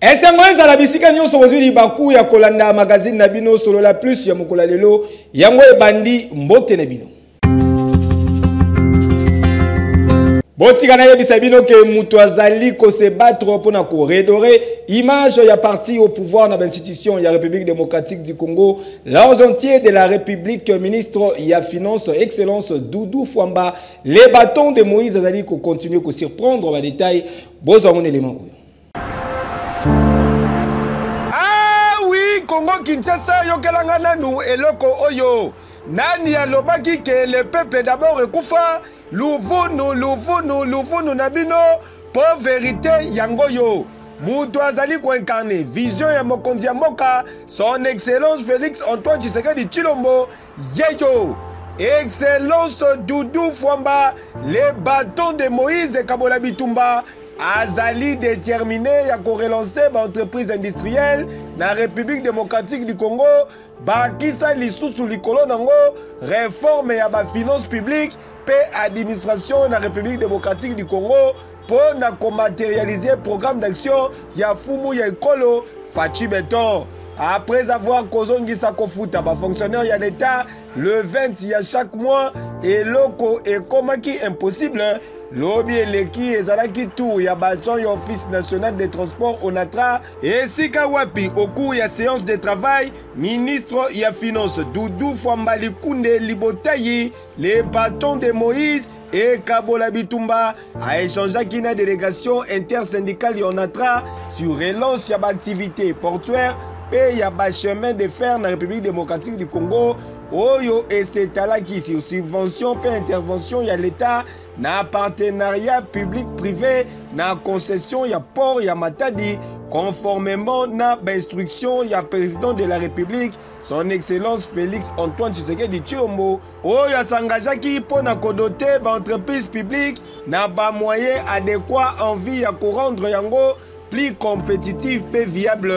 Esengoeza la bisika nyonso ozwi baku ya kolanda magazine na bino solo la plus ya mokola lelo yango ebandi mbote na bino. Botika na yebisa bino ke mutu azali ko se battre pour na ko redorer image ya parti au pouvoir na institution ya République démocratique du Congo, l'argentier de la République, ministre ya finance excellence Doudou Fwamba, les bâtons de Moïse azali ko continuer ko surprendre ba détail bozo mon élément. Congo Kinshasa yokelanga nanu eloko oyo nani alobaki ke le peuple d'abord ekufa luvunu na bino po vérité yango yo mutu azali ko incarner vision ya mokonzi ya mboka son excellence Félix Antoine Tshisekedi Tshilombo yeyo excellence Doudou Fwamba les bâtons de Moïse Kabola Bitumba azali déterminé à relancer l'entreprise industrielle dans la République démocratique du Congo, bakisa lisusu likolo nango réforme ya ba finance publique pe administration dans la République démocratique du Congo pour na matérialiser programme d'action ya fumu ya ekolo Fachi Beton. Après avoir causé sa kofuta ba fonctionnaire ya l'État le 20 ya chaque mois et loko et comment qui impossible lobby eleki ezalaki tour ya bazon ya office national des transports onatra et sika wapi au cours ya séance de travail ministre ya finance Doudou Fwamba Likunde Libotayi les bâtons de Moïse et Kabola Bitumba a échangé avec une délégation intersyndicale onatra sur relance ya activité portuaire et ya chemin de fer dans la République démocratique du Congo oyo et c'est à la qui sur subvention et intervention ya l'État na partenariat public-privé na concession ya port ya Matadi conformément na instruction ya président de la République son excellence Félix Antoine Tshisekedi Tshilombo oyo s'engagaki pour na kodoter ba entreprise publique na ba moyen adéquat en vue ya ko rendre yango plus compétitif et viable.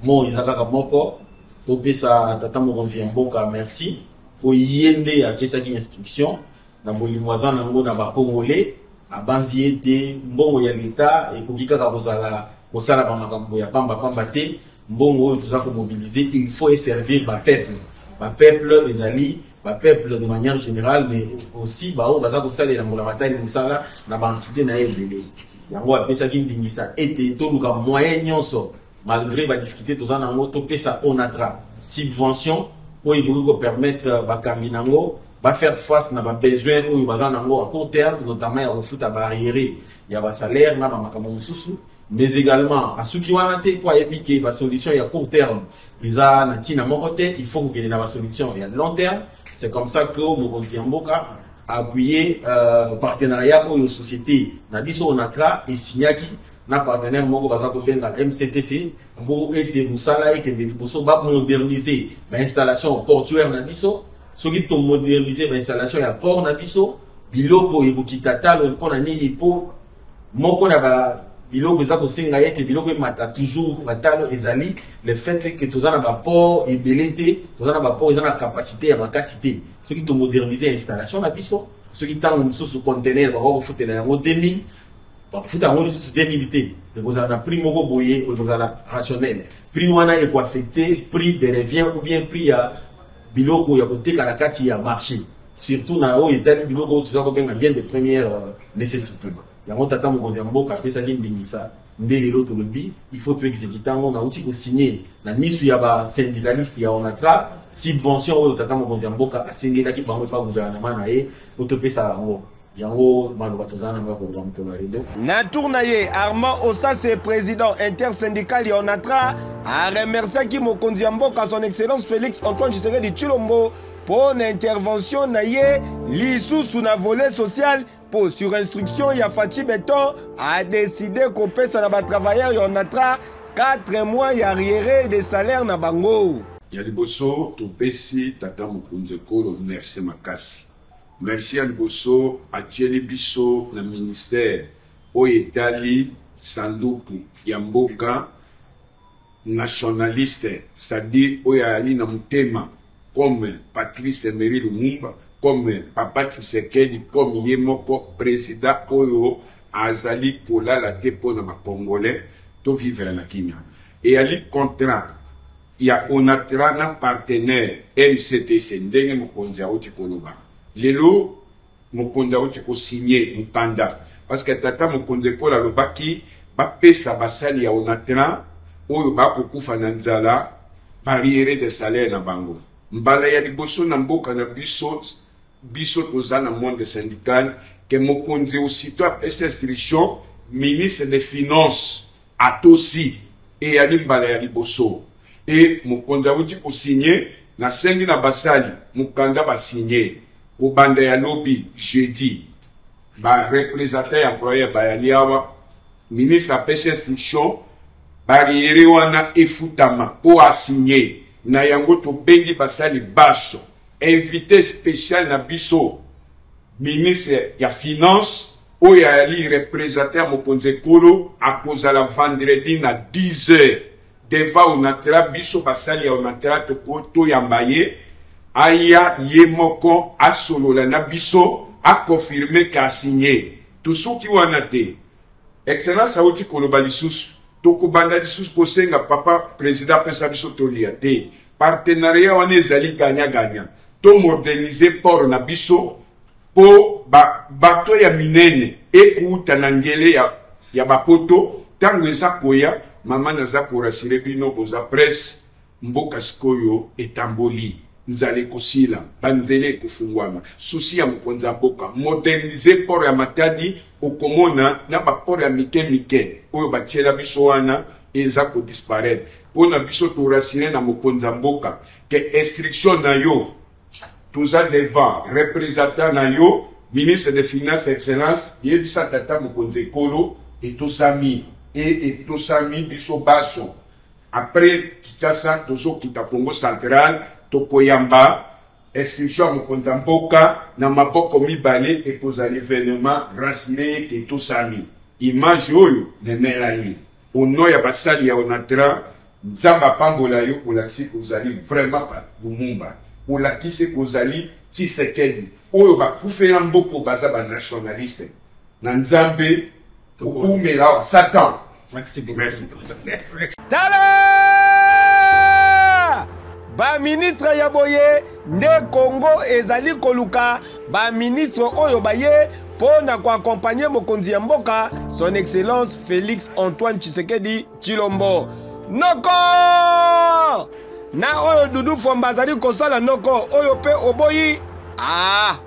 Bon, Isaka Moko, Topesa Tata Mokonzi Mboka, merci. Pour yende à Kesaki instruction, na bolimwaza nango na ba Congolais, à banzié de mbongo ya l'État et kukika kozala kosala ba makambo ya pamba te, mbongo tout ça ko mobiliser, il faut servir ba peuple. Ba peuple ezali, ba peuple de manière générale mais aussi ba o baza kosala na mola matali musala na ba entité na yebele. Yango apesa kindingisa ete to luka moyen nyonso. Malgré la difficulté, tous en ango, topé ça onatra subvention où il faut permettre Bakaminango va faire face à nos besoins où il va en ango à court terme, notamment il faut à barriérer, il y a un salaire, na makamoun sousou, mais également à ceux qui ont été quoi épiquer, la solution il y a court terme, ils ont nati na mon côté, il faut que y ait une solution il y a long terme. C'est comme ça que Mokonzi Mboka a appuyé partenariat aux sociétés Nabiso onatra et Signaki. Na partenaire moko baza ko benga MCTC pour ete musala et que biso ba moderniser l'installation portuaire na biso soki to moderniser l'installation ya port na biso biloko ekokitata lo pona nini po moko na ba biloko za ko senga ete biloko mata toujours batalo ezali le fait que tozana ba port et belete tozana ba port ezana capacité ya capacité soki to moderniser l'installation na biso soki tango sous conteneur ba ko futela yango 2000 faut avoir des indemnités. Vous avez un prix moko boyer, vous avez rationnel. Prix wana est affecté, prix de revient ou bien prix à biloko ya côté karakati ya marché. Surtout na o état biloko tout ça bien de première nécessité. Ya on tata Mokonzi Mboka pesa kindingisa ndele l'autre lobby, il faut tout exécuter on a outil ko signer na misu ya ba syndicaliste ya onatra subvention o tata Mokonzi Mboka a signé là qui bango pas gouvernement na e pour te pesa ngo. yango maloba tozana nga ko mpona rido na tournaye Armand Ossase président intersyndical ya Onatra a remercié ki mokonzi ya mboka son excellence Félix Antoine Tshisekedi Tshilombo pour une intervention na ye lisusu na volet social pour sur instruction ya Fachi Beton a décidé kopesa na ba travailleurs ya Onatra 4 mois ya arriéré de salaire na bango. Ya liboso topesi tata mokonzi kolo merci makasi. Merci à liboso atieli biso na ministère oyetali sanduku ya mboka nationaliste, c'est-à-dire oyali na mutema comme Patrice Emery Lumumba, comme Papa Tshisekedi, comme yemoko président oyo azali kolala te pona ba Congolais to vivre na kimia. Et ali contrat ya Onatra na partenaire MCTC ndenge mokonzi auti koloba. Lelo mokonzi auti ko signer mukanda parce que tata mokonzi kola lobaki ba pesa basali ya Onatra oyo ba kokufa na nzala barrière de salaire na bango. Mbala ya liboso na mboka na biso toza na monde syndical que mokonzi aussitôt apesa instruction ministre des finances atosi et ali mbala ya liboso et mokonzi auti ko signer na sengi na basali mukanda ba signer ko banda ya lobby jeudi ba représentant employé ba yaliawa ministre apesa instruction barrière wana efutama po asigner na yango to bengi basali baso invité spécial na biso ministre ya finance oyo ali représenter mokonzi kolo akozala vendredi na 10h devant Onatra biso basali ya Onatra to yambaye aya yemoko asolola na biso a confirmer ka signé tout ce qui wana te excellence auti koloba lisusu toko banda lisusu kosenga papa président pesa biso tolia te partenariat wana ezali ganya to moderniser port na biso po bato ya minene ekuta na ngele ya bapoto tango eza koya mama naza korasire bino boza presse mboka sikoyo etamboli nzale kosila banzele kufungwama susi ya mokonzi mboka moderniser port ya Matadi okomona na ba port ya mike oyo bachela biso wana eza ko disparaître pona biso to rasine na mokonzi mboka ke instruction na yo toza devant représentant na yo ministre des finances excellence yebisa tata mokonzi kolo etosami biso baso après Kinshasa tozo kita Congo central tokoyamba instruction mokonzi mboka na maboko mibale ekozali événement rassuré ke tosami image oyo nenela yi ono ya basali ya Onatra nzamba pambola yo olakisi kozali vraiment pa Lumumba olakisi kozali Tshisekedi oyo bakufela mboko baza ba nationaliste na nzambe okumela Satan. Merci beaucoup. Tala ba ministre ya boye nde Congo ezali koluka ba ministre oyo baye pona ko accompagner mokonzi ya mboka son excellence Félix Antoine Tshisekedi Tshilombo noko na oyo Dudu Fwamba azali kosala noko oyo pe oboyi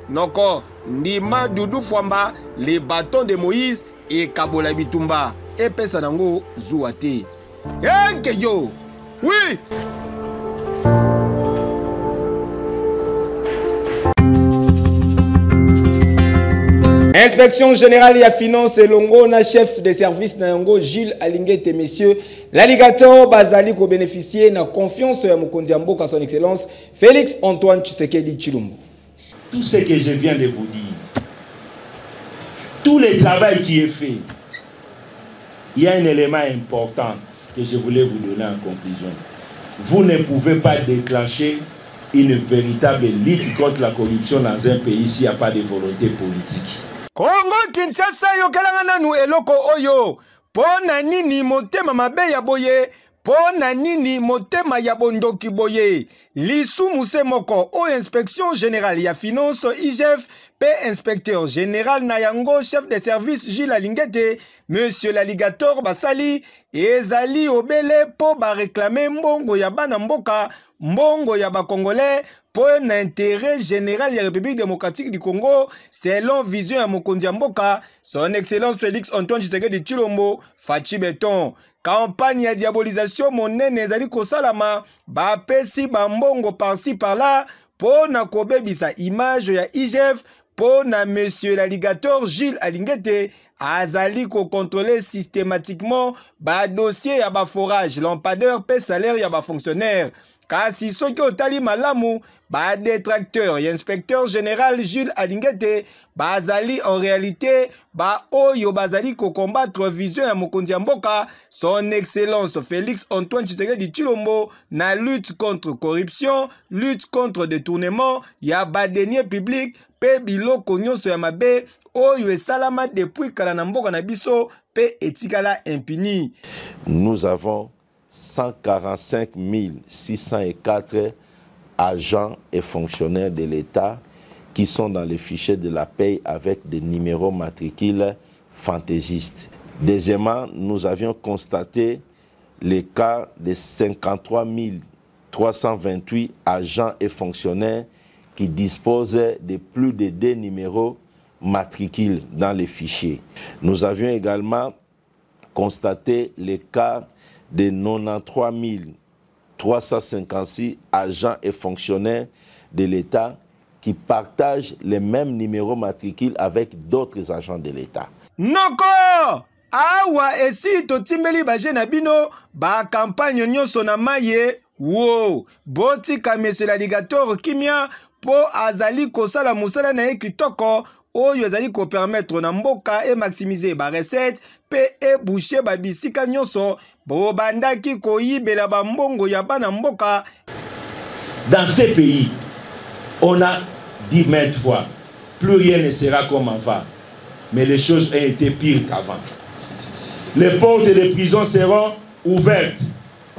noko ndima Dudu Fwamba les bâtons de Moïse et Kabola Bitumba epesa nango zuwa te yo oui. Inspection générale ya finance elongo na chef de service na yango Gilles Alingete messieurs l'alligator bazali ko bénéficier na confiance ya mokonzi ya mboka son excellence Félix Antoine Tshisekedi Tshilombo. Tout ce que je viens de vous dire, tout le travail qui est fait, il y a un élément important que je voulais vous donner en conclusion. Vous ne pouvez pas déclencher une véritable lutte contre la corruption dans un pays s'il n'y a pas de volonté politique. Congo Kinshasa yokelanga nanu eloko oyo pona nini motema mabe ya boye pona nini motema ya bondoki boye lisu muse moko o inspection générale ya finance IGF pe inspecteur général na yango chef de service Gilles Alingete monsieur l'alligator basali ezali obele po ba réclamer mbongo ya bana mboka mbongo ya ba congolais pour un intérêt général de la République démocratique du Congo selon vision ya mokonzi ya mboka son excellence Félix Antoine Tshisekedi Tshilombo Fachi Beton. Campagne ya diabolisation monene ezali kosalama bapesi bambongo par-ci par-là pour na kobebisa image ya IGF pour na monsieur l'alligator Jules Alingete azali ko contrôler systématiquement ba dossier ya ba forage lampadaire pe salaire ya ba fonctionnaire. Kasi soki otali malamu ba détracteur et inspecteur général Jules Alingete bazali en réalité ba oyo bazali ko combattre vision ya mokonzi ya mboka son excellence Félix Antoine Tshisekedi Tshilombo na lutte contre corruption, lutte contre détournement ya ba deniers publics pe biloko nyonso ya mabe oyo esalama depuis kala na mboka na biso pe etikala impuni. Nous avons 145 604 agents et fonctionnaires de l'État qui sont dans les fichiers de la paie avec des numéros matricules fantaisistes. Deuxièmement, nous avions constaté les cas de 53 328 agents et fonctionnaires qui disposent de plus de 2 numéros matricules dans les fichiers. Nous avions également constaté les cas de 93 356 agents et fonctionnaires de l'État qui partagent les mêmes numéros matricules avec d'autres agents de l'État. Noko! Awa esi totimbeli baje na bino ba campagne nyonso na maye wo botika monsieur l'alligator kimia po azali kosala musala na ye kitoko oyo ezali ko permettre na mboka et maximiser ba recette pe e boucher ba bisika nyonso bo bandaki koyibela ba mbongo ya bana mboka. Dans ces pays, on a dit maintes fois, plus rien ne sera comme avant, mais les choses ont été pires qu'avant. Les portes des prisons seront ouvertes.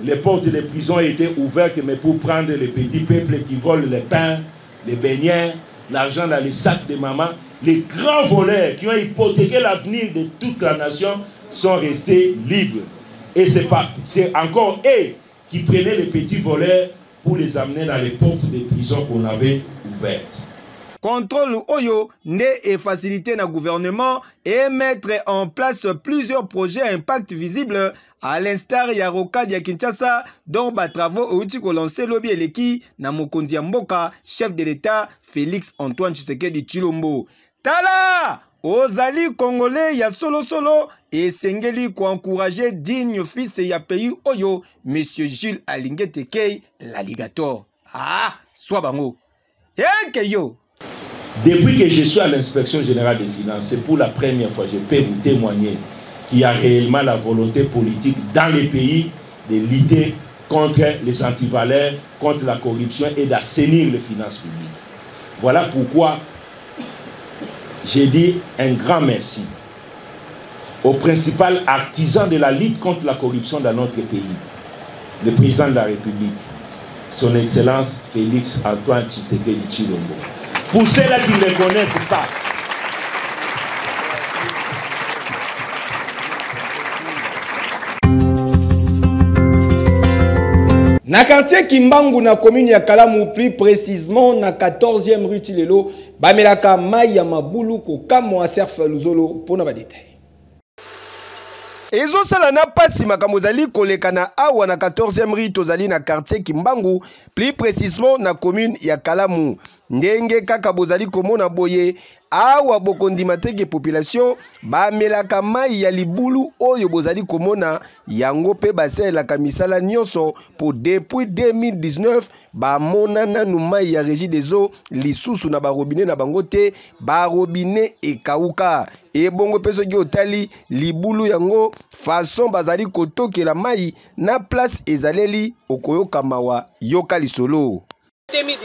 Les portes des prisons étaient ouvertes, mais pour prendre les petits peuples qui volent les pains, les beignets, l'argent dans les sacs de maman, les grands voleurs qui ont hypothéqué l'avenir de toute la nation sont restés libres. Et c'est encore eux qui prenaient les petits voleurs pour les amener dans les portes des prisons qu'on avait ouvertes. Contrôle Oyo n'est facilité na gouvernement et mettre en place plusieurs projets à impact visible à l'instar ya Rocade ya Kinshasa dont ba travaux outi ko lancer lobby eleki na mokonzi ya mboka chef de l'État Félix Antoine Tshisekedi Tshilombo. Tala ozali congolais ya solo et sengeli ko encourager digne fils ya pays Oyo monsieur Jules Alingete Kei l'alligator. Ah, soit bango. Yeke yo. Depuis que je suis à l'inspection générale des finances, c'est pour la première fois, je peux vous témoigner qu'il y a réellement la volonté politique dans les pays de lutter contre les antivaleurs, contre la corruption et d'assainir les finances publiques. Voilà pourquoi j'ai dit un grand merci au principal artisan de la lutte contre la corruption dans notre pays, le président de la République, son Excellence Félix Antoine Tshisekedi Tshilombo. Pour ceux-là qui ne le connaissent pas, na quartier Kimbangu na commune ya Kalamu, plus précisément na 14e rue Tilelo, bamelaka mai ya mabulu ko kamo aserf luzolo pona ba détail. Ezo sala na pasi makambo zali koleka na awa na 14e rue tozali na quartier Kimbangu, plus précisément na commune ya Kalamu. Ndenge kaka bozali komona boye awa bokondima teke population bamelaka mai ya libulu oyo bozali komona yango pe baselaka misala nyonso pour depuis 2019 bamona nanu mai ya régie des eaux lisusu na barobine na bango te barobine ekauka ebongo pe soki otali libulu yango façon bazali kotokela mai na place ezaleli okoyoka mawa yoka lisolo 2019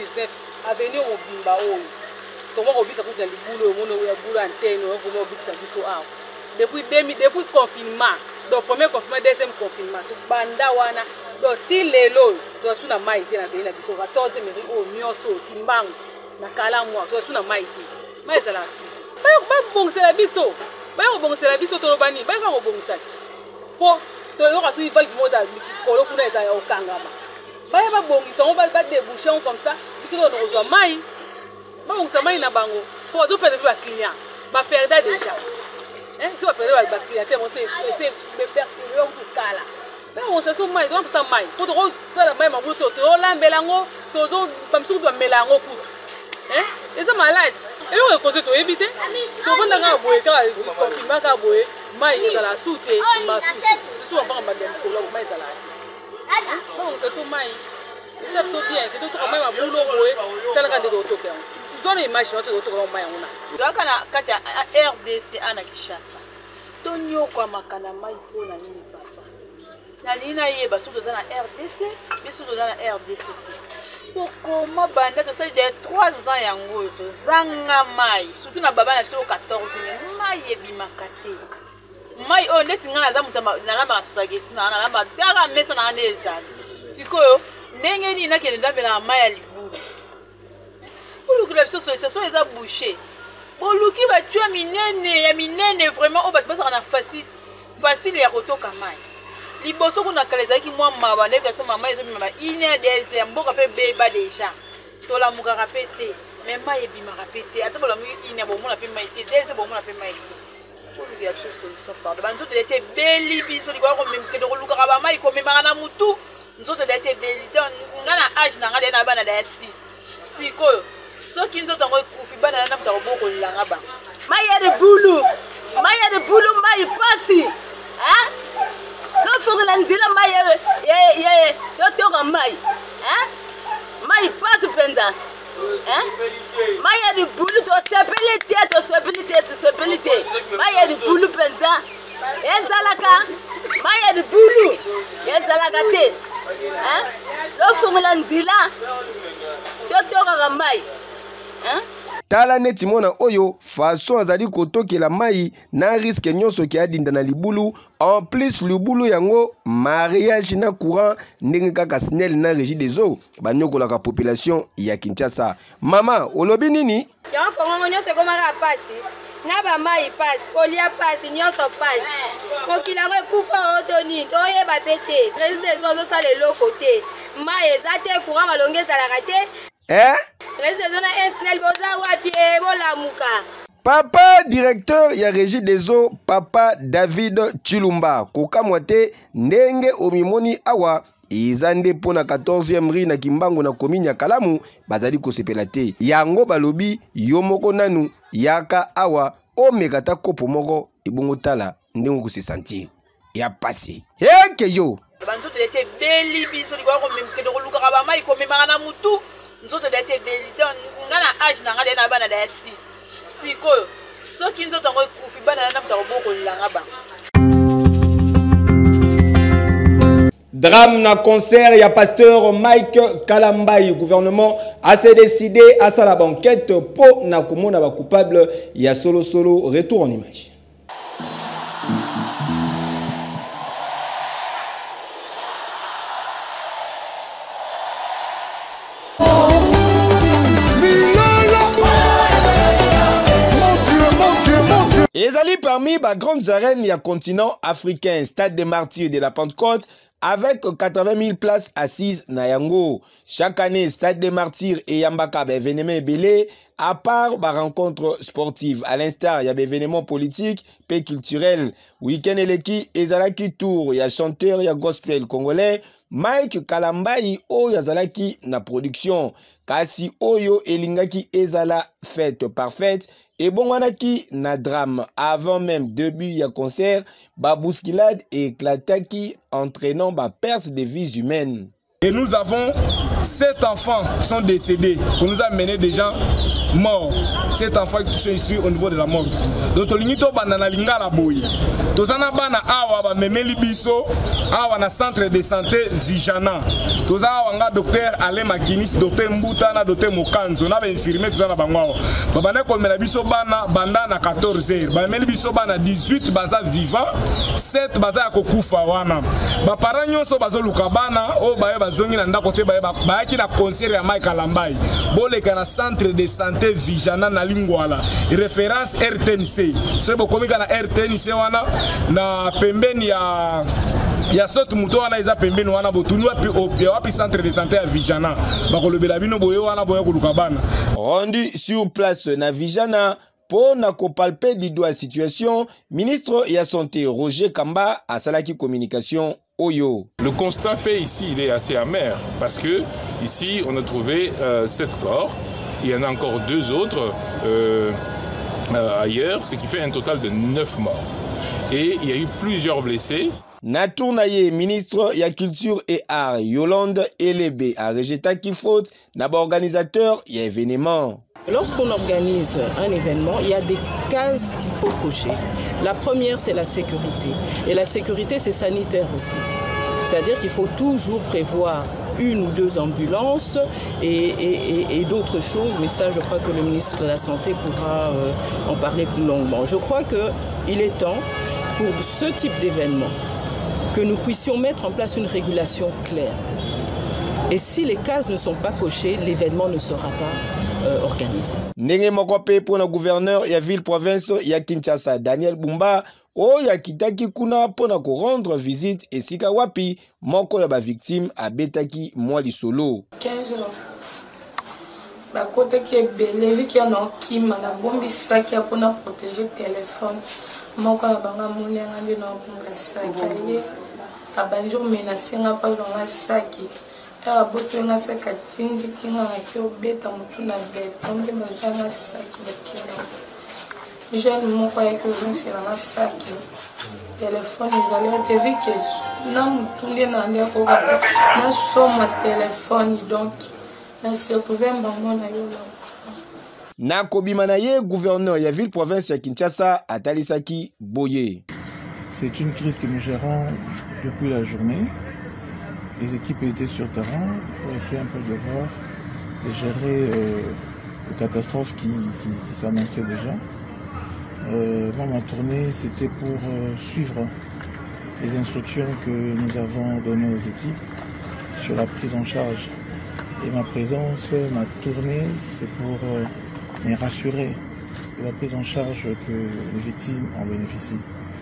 avenir obimba oyo comment obika kuta libulu mono ya bulu antenne comment obika biso awa depuis confinement donc premier confinement deuxième confinement to banda wana donc ti lelo to suna mai te na be na biso 14 mairie o mioso Kimbangu na Kalamu to suna mai te mai zala su ba bongisa biso to lobani ba bongisa ti po to yo ka su ival moza kolo kuna eza okangama baya babongisa ngo ba déboucher comme ça biso ko ozwa mai babongisa mai na bango pour do perdre ba client ba perdre déjà si ba perdre ba client c'est perdre tout kala mais on se sou mai donc ça mai pour to ça la mai mabulo to lambelango to zo bamsuku ba melango kutu et ça malade et on cause to éviter to bonda nga boye ka confinement ka boye mai za la soute ma soute on va ba ko lo mai za la bon c'est tout mai c'est tout bien que tout mai ma boulot boye tel ka de to ka zone image to to mai ona donc kana kata RDC ana Kinshasa to nyoko makana mai pona nini papa na nina yeba so to za na RDC biso to za na RDC comment banda to ça de 3 ans yango to zanga mai surtout na baba na so 14 mai ebimakate mai o ndeti ngana za mutama na lamba spaghetti na lamba dara mesa na neza sikoyo ndenge ni na kende ndambe na mai ya libulu uluki la so eza bouché uluki ba tu ya minene vraiment o ba pasa na facile ya kotoka mai liboso kuna kaleza ki mwa maba ndeka so mama ezo mama ine des mboka pe beba déjà to la muka rapete mais mai ebima rapete ata bola mu ine bo mona pe mai te des bo mona pe mai te pour lui dire solution par de banzo de était beli biso likwa ko memke de luka ba mai ko memanga na mutu nzoto de était beli don ngana age na ngade na bana da 6 sikoyo so kinzo tango kufi bana na mta boko langa ba mai ya de bulu mai pasi hein non faut que l'andila mai ye yo toka mai hein mai pasi penza hein mai ya de bulu to sepelite mai ya de bulu penza ezalaka mai ya de bulu ezalaka te hein lo faut que l'andila yo toka mai hein tala neti mona oyo façon azali kotokela mai na risque nyonso ki adinda na libulu en plus libulu yango mariage na courant ndenge kaka SNEL na régie des eaux banyokolaka population ya Kinshasa. Mama olobi nini yango fongo nyonso komaka pasi na ba mai pasi kolia pasi nyonso pasi kokilango ekufa otoni toyeba pete régie des eaux ça le lokote mai ezate courant balongeza la raté Papa directeur ya régie des eaux Papa David Chilumba kokamwate ndenge omimoni awa izande pona 14e ri na Kimbangu na komini ya Kalamu bazali kosepela te yango balobi yo moko nanu yaka awa omekata kopo moko ebongo tala ndenge ko se sentir ya pasi eke yo banzo de était beli biso likwa ko memke de luka ba mai ko memanga na mutu nzoto de était beli don ngana age na ngade na bana da 6 sikoyo so kinzo tango kufi bana na mta boko langa ba drame na concert ya pasteur Mike Kalambai. Gouvernement a s'est décidé à sa la banquette pour na komona ba coupable ya solo retour en image. Ezali parmi les grandes arènes du continent africain, Stade des Martyrs de la Pentecôte, avec 80 000 places assises na yango. Chaque année, Stade des Martyrs et Yambaka événements belé, à part ba rencontre sportive, à l'instar, il y a des événements politiques, et culturels. Week-end eleki, ezalaki tour, il y a chanteur, il y a gospel congolais, Mike Kalambai, o yazalaki na production. Kasi oyo elingaki ezala fête parfaite. Et bon, on a qui na drame avant même début ya concert, babouskilade et éclataki entraînant ba perte des vies humaines. Et nous avons 7 enfants qui sont décédés, qu'on nous a mené des gens morts. 7 enfants qui sont issus au niveau de la mort. Donc, tolinito banana lingala boy. Tozana bana awa ba memeli biso, awa na centre de santé Vijana. Toza wanga docteur Alain Makinis, docteur Mbuta na docteur Mokanzo, na ba infirmier tozana bangwa. Babana ko mela biso bana banda na 14h. Ba memeli biso bana 18 baza vivant, 7 baza kokufa wana. Ba parents nyonso bazoluka bana o ba zongi na ndako te ba ki na concert ya Mike Kalambai. Boleka na centre de santé Vijana na Lingwala. Référence RTNC. C'est bo komika na RTNC wana na pembeni ya Il y a ce muto wana eza pembeni wana botunu wapi centre de santé à Vijana bakolobela bino boye wana boye koluka bana. Rendu sur place na Vijana pour na kopalper du doigt situation, ministre de la Santé Roger Kamba a salaki communication Oyo. Le constat fait ici, il est assez amer parce que ici on a trouvé 7 corps, il y en a encore 2 autres ailleurs, ce qui fait un total de 9 morts. Et il y a eu plusieurs blessés. Natournaye, ministre de la Culture et Art, Yolande Elebe, a rejeté qu'il faut d'abord organisateur et événement. Lorsqu'on organise un événement, il y a des cases qu'il faut cocher. La première, c'est la sécurité. Et la sécurité, c'est sanitaire aussi. C'est-à-dire qu'il faut toujours prévoir 1 ou 2 ambulances et d'autres choses. Mais ça, je crois que le ministre de la Santé pourra en parler plus longuement. Je crois qu'il est temps, pour ce type d'événement, que nous puissions mettre en place une régulation claire. Et si les cases ne sont pas cochées, l'événement ne sera pas organisé. Nenge mokope pour le gouverneur ya ville province ya Kinshasa Daniel Bumba oya kitaki kuna pona ko rendre visite esika wapi moko ya ba victime abetaki mwa lisolo 15 ans. Ba côté qui belé vi ki na kima na bombi saki pona protéger téléphone moko na banga mulenga ndi na bunga saki ye abanjo menacer nga pa nga saki. A boto nga saka tindi kinga na ki obeta mutu na beta onde bazanga saki bakela. Jeune moko ya ki ozonsi na saki. Téléphone ezali te vi ke na mutu ndi na ndi ko ka na soma téléphone donc na se retrouver mbango na yo là. Na kobimana ye gouverneur ya ville province ya Kinshasa atalisaki boye. C'est une crise que nous gérons depuis la journée. Les équipes étaient sur terrain pour essayer un peu de voir, de gérer les catastrophes qui s'annonçaient déjà. Moi, ma tournée, c'était pour suivre les instructions que nous avons données aux équipes sur la prise en charge. Et ma présence, ma tournée, c'est pour les rassurer de la prise en charge que les victimes en bénéficient.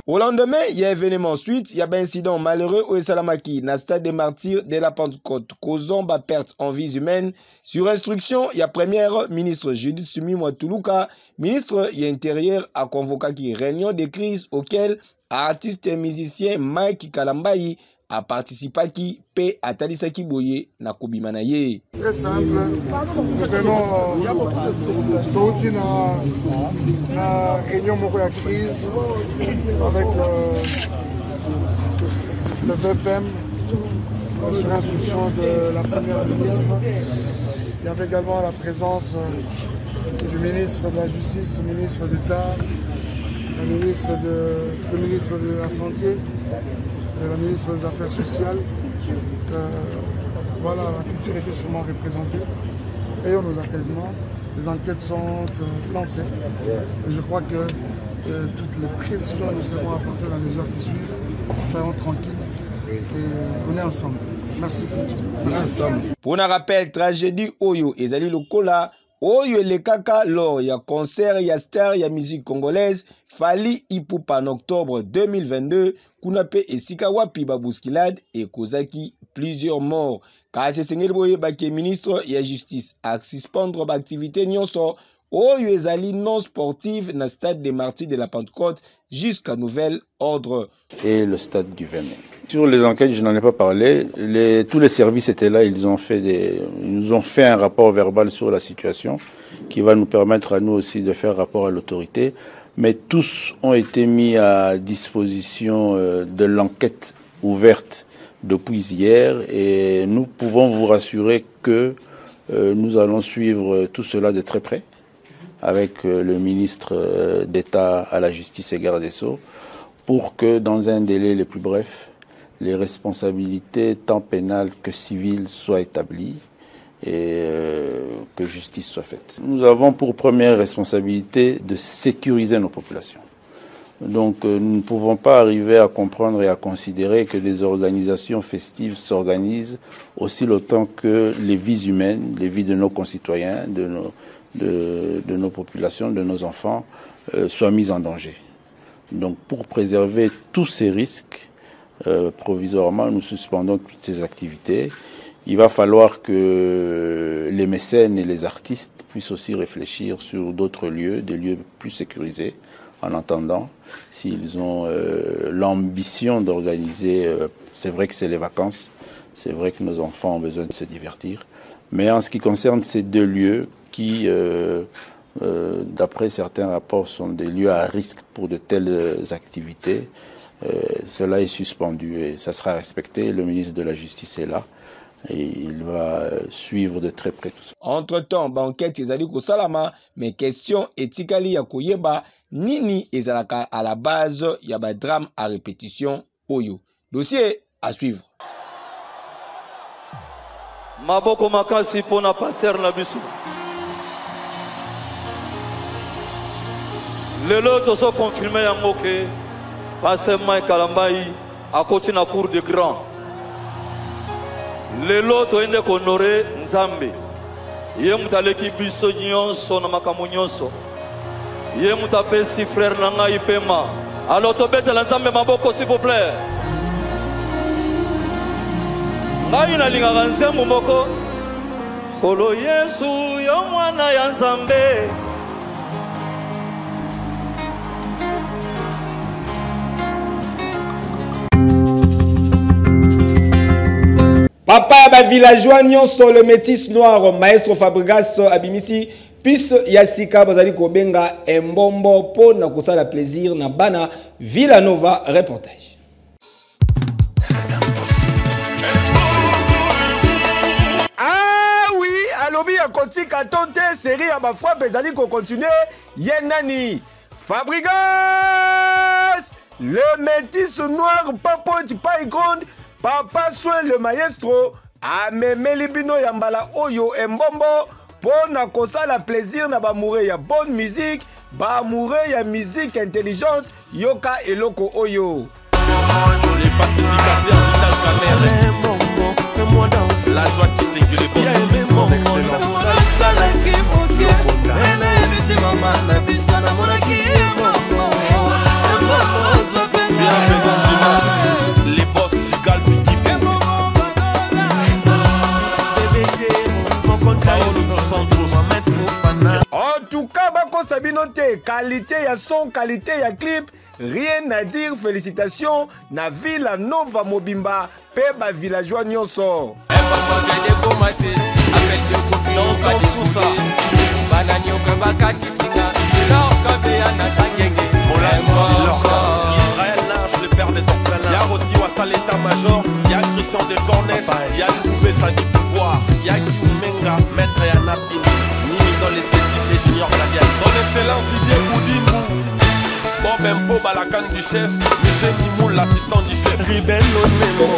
Au lendemain, il y a un événement suite, il y a un incident malheureux au Salamaki, dans le stade des martyrs de la Pentecôte, causant des pertes en vies humaines. Sur instruction, il y a première ministre Judith Sumi Mwatuluka, ministre de l'Intérieur, a convoqué une réunion de crise auquel artiste et musicien Mike Kalambayi a participé qui paie à Talisaki Boye na Kobimanaye. Très simple, nous venons sortir la réunion de crise avec le VPM sur instruction de la première ministre. Il y avait également la présence du ministre de la Justice, le ministre d'État, le ministre de la Santé, la ministre des Affaires sociales. Voilà, la culture était sûrement représentée. Et nos apaisements, les enquêtes sont lancées. Et je crois que toutes les précisions que nous serons apportées dans les heures qui suivent, soyons tranquilles et on est ensemble. Merci pour un rappel, tragédie Oyo et Zali Lokola. Oyo le kaka lors ya concert ya star ya musique congolaise Fally Ipupa en octobre 2022 kunape esika wapi babuskilade et kozaki plusieurs morts. Kasi sengeli boye bake ministre ya justice a suspendre l'activité nyonso Oyo ezali non sportive na stade des martyrs de la Pentecôte jusqu'à nouvel ordre. Et le stade du 20 mai. Sur les enquêtes, je n'en ai pas parlé. Tous les services étaient là, ils nous ont fait un rapport verbal sur la situation qui va nous permettre à nous aussi de faire rapport à l'autorité. Mais tous ont été mis à disposition de l'enquête ouverte depuis hier et nous pouvons vous rassurer que nous allons suivre tout cela de très près avec le ministre d'État à la Justice et Garde des Sceaux pour que dans un délai le plus bref, les responsabilités tant pénales que civiles soient établies et que justice soit faite. Nous avons pour première responsabilité de sécuriser nos populations. Donc nous ne pouvons pas arriver à comprendre et à considérer que des organisations festives s'organisent aussi longtemps que les vies humaines, les vies de nos concitoyens, de nos populations, de nos enfants soient mises en danger. Donc pour préserver tous ces risques, provisoirement, nous suspendons toutes ces activités. Il va falloir que les mécènes et les artistes puissent aussi réfléchir sur d'autres lieux, des lieux plus sécurisés, en attendant, s'ils ont l'ambition d'organiser, c'est vrai que c'est les vacances, c'est vrai que nos enfants ont besoin de se divertir, mais en ce qui concerne ces deux lieux qui, d'après certains rapports, sont des lieux à risque pour de telles activités, cela est suspendu et ça sera respecté. Le ministre de la Justice est là. Et il va suivre de très près tout ça. Entre-temps, banquette ezali ko salama, mais question etikali ya koyeba nini ezalaka à la base ya ba drame à répétition oyo. Dossier à suivre. Maboko makasi pona passer na biso. Lelo tozo confirmer yango ke passer Mike Kalambai a koti na cour de grand. Lelo toende honoré Nzambe. Ye mutaleki biso nyonso na makambo nyonso. Ye mutapesi frère nanga ipema. Alors tobetela Nzambe maboko s'il vous plaît. Ngai na lingaka nzembo moko. Kolo Yesu yo mwana ya Nzambe. Papa ba villageois nyonso le métis noir maestro Fabregas abimisi pis yasika bazali kobenga embombo po na kosala plaisir na bana Villanova reportage. Ah oui, alobi ya kotika tonte série ya ba fois bezali ko continuer yenani Fabregas le métis noir papo di grande. Papa Soin le maestro a memeli bino ya mbala oyo embombo pona kosala plaisir na bamoure ya bonne musique, bamoure ya musique intelligente yoka eloko oyo. Les pacificateurs Vital Camer, la joie qui t'inquiète les bons, son excellence. Bienvenue les boss Gigal Fiki. En tout cas, bako sabinote, qualité ya son, qualité ya clip, rien à dire, félicitations, na Villanova Mobimba, peba villageois nyonso. Le père des orphelins. Y'a aussi Wassa l'état-major, y'a Christian de Cornès, y'a Loubé Sadi Pouvoir, y'a Kiumenga, maître Yanapin, Nimi dans l'esthétique, les juniors Clavier. Son excellence Didier Boudimou, Bob Mpo Balakan du chef, Michel Mimoul l'assistant du chef. Ribel Memo,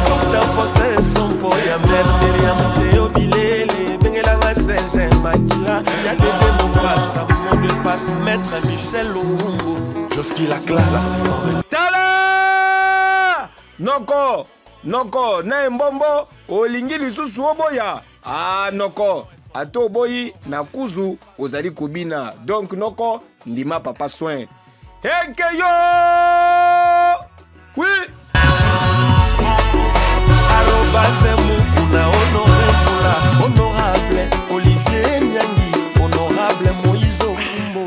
Docteur Faustin Sompo, y'a Merderia Monteo Bilele, Bengelanga Serge Makila, y'a Dédé Mombasa, mot de passe, maître Michel Oumbo. Joski la classe, l'assistant de Tala! Noko, Noko, na mbombo, olingi lisusu oboya. Ah, Noko, ato boyi na kuzu, ozali kubina. Donc, Noko, ndima Papa Soin. Henkeyo! Oui! Arobase Mukuna, honorable Olivier Nyangi, honorable Moïse Oumbo.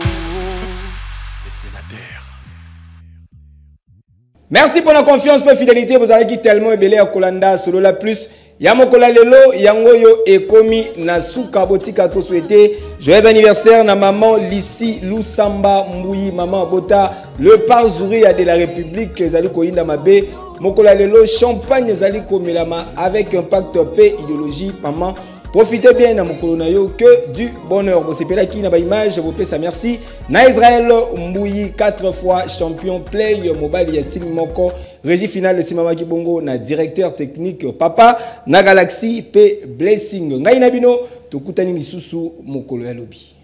Merci pour la confiance, pour la fidélité. Vous avez qui tellement ébélé à Kolanda, solo la plus. Yamokola lelo, yangoyo et komi na suka botika to souhaité. Joyeux anniversaire na maman Lissi Lusamba Mbouyi, maman Bota, le parzouri de la République, Zali Koinda Mabe. Mokola lelo, champagne Zali Komelama avec impact paix, idéologie, maman. Profitez bien na mokolonayo que du bonheur. Vous savez qui na ba image, je vous plaît ça merci. Na Israël Mbouyi 4 fois champion play mobile Yassine Moko, régie finale de Simama Kibongo na directeur technique Papa na Galaxy P Blessing. Ngai na bino tokutani lisusu mokolo ya lobi.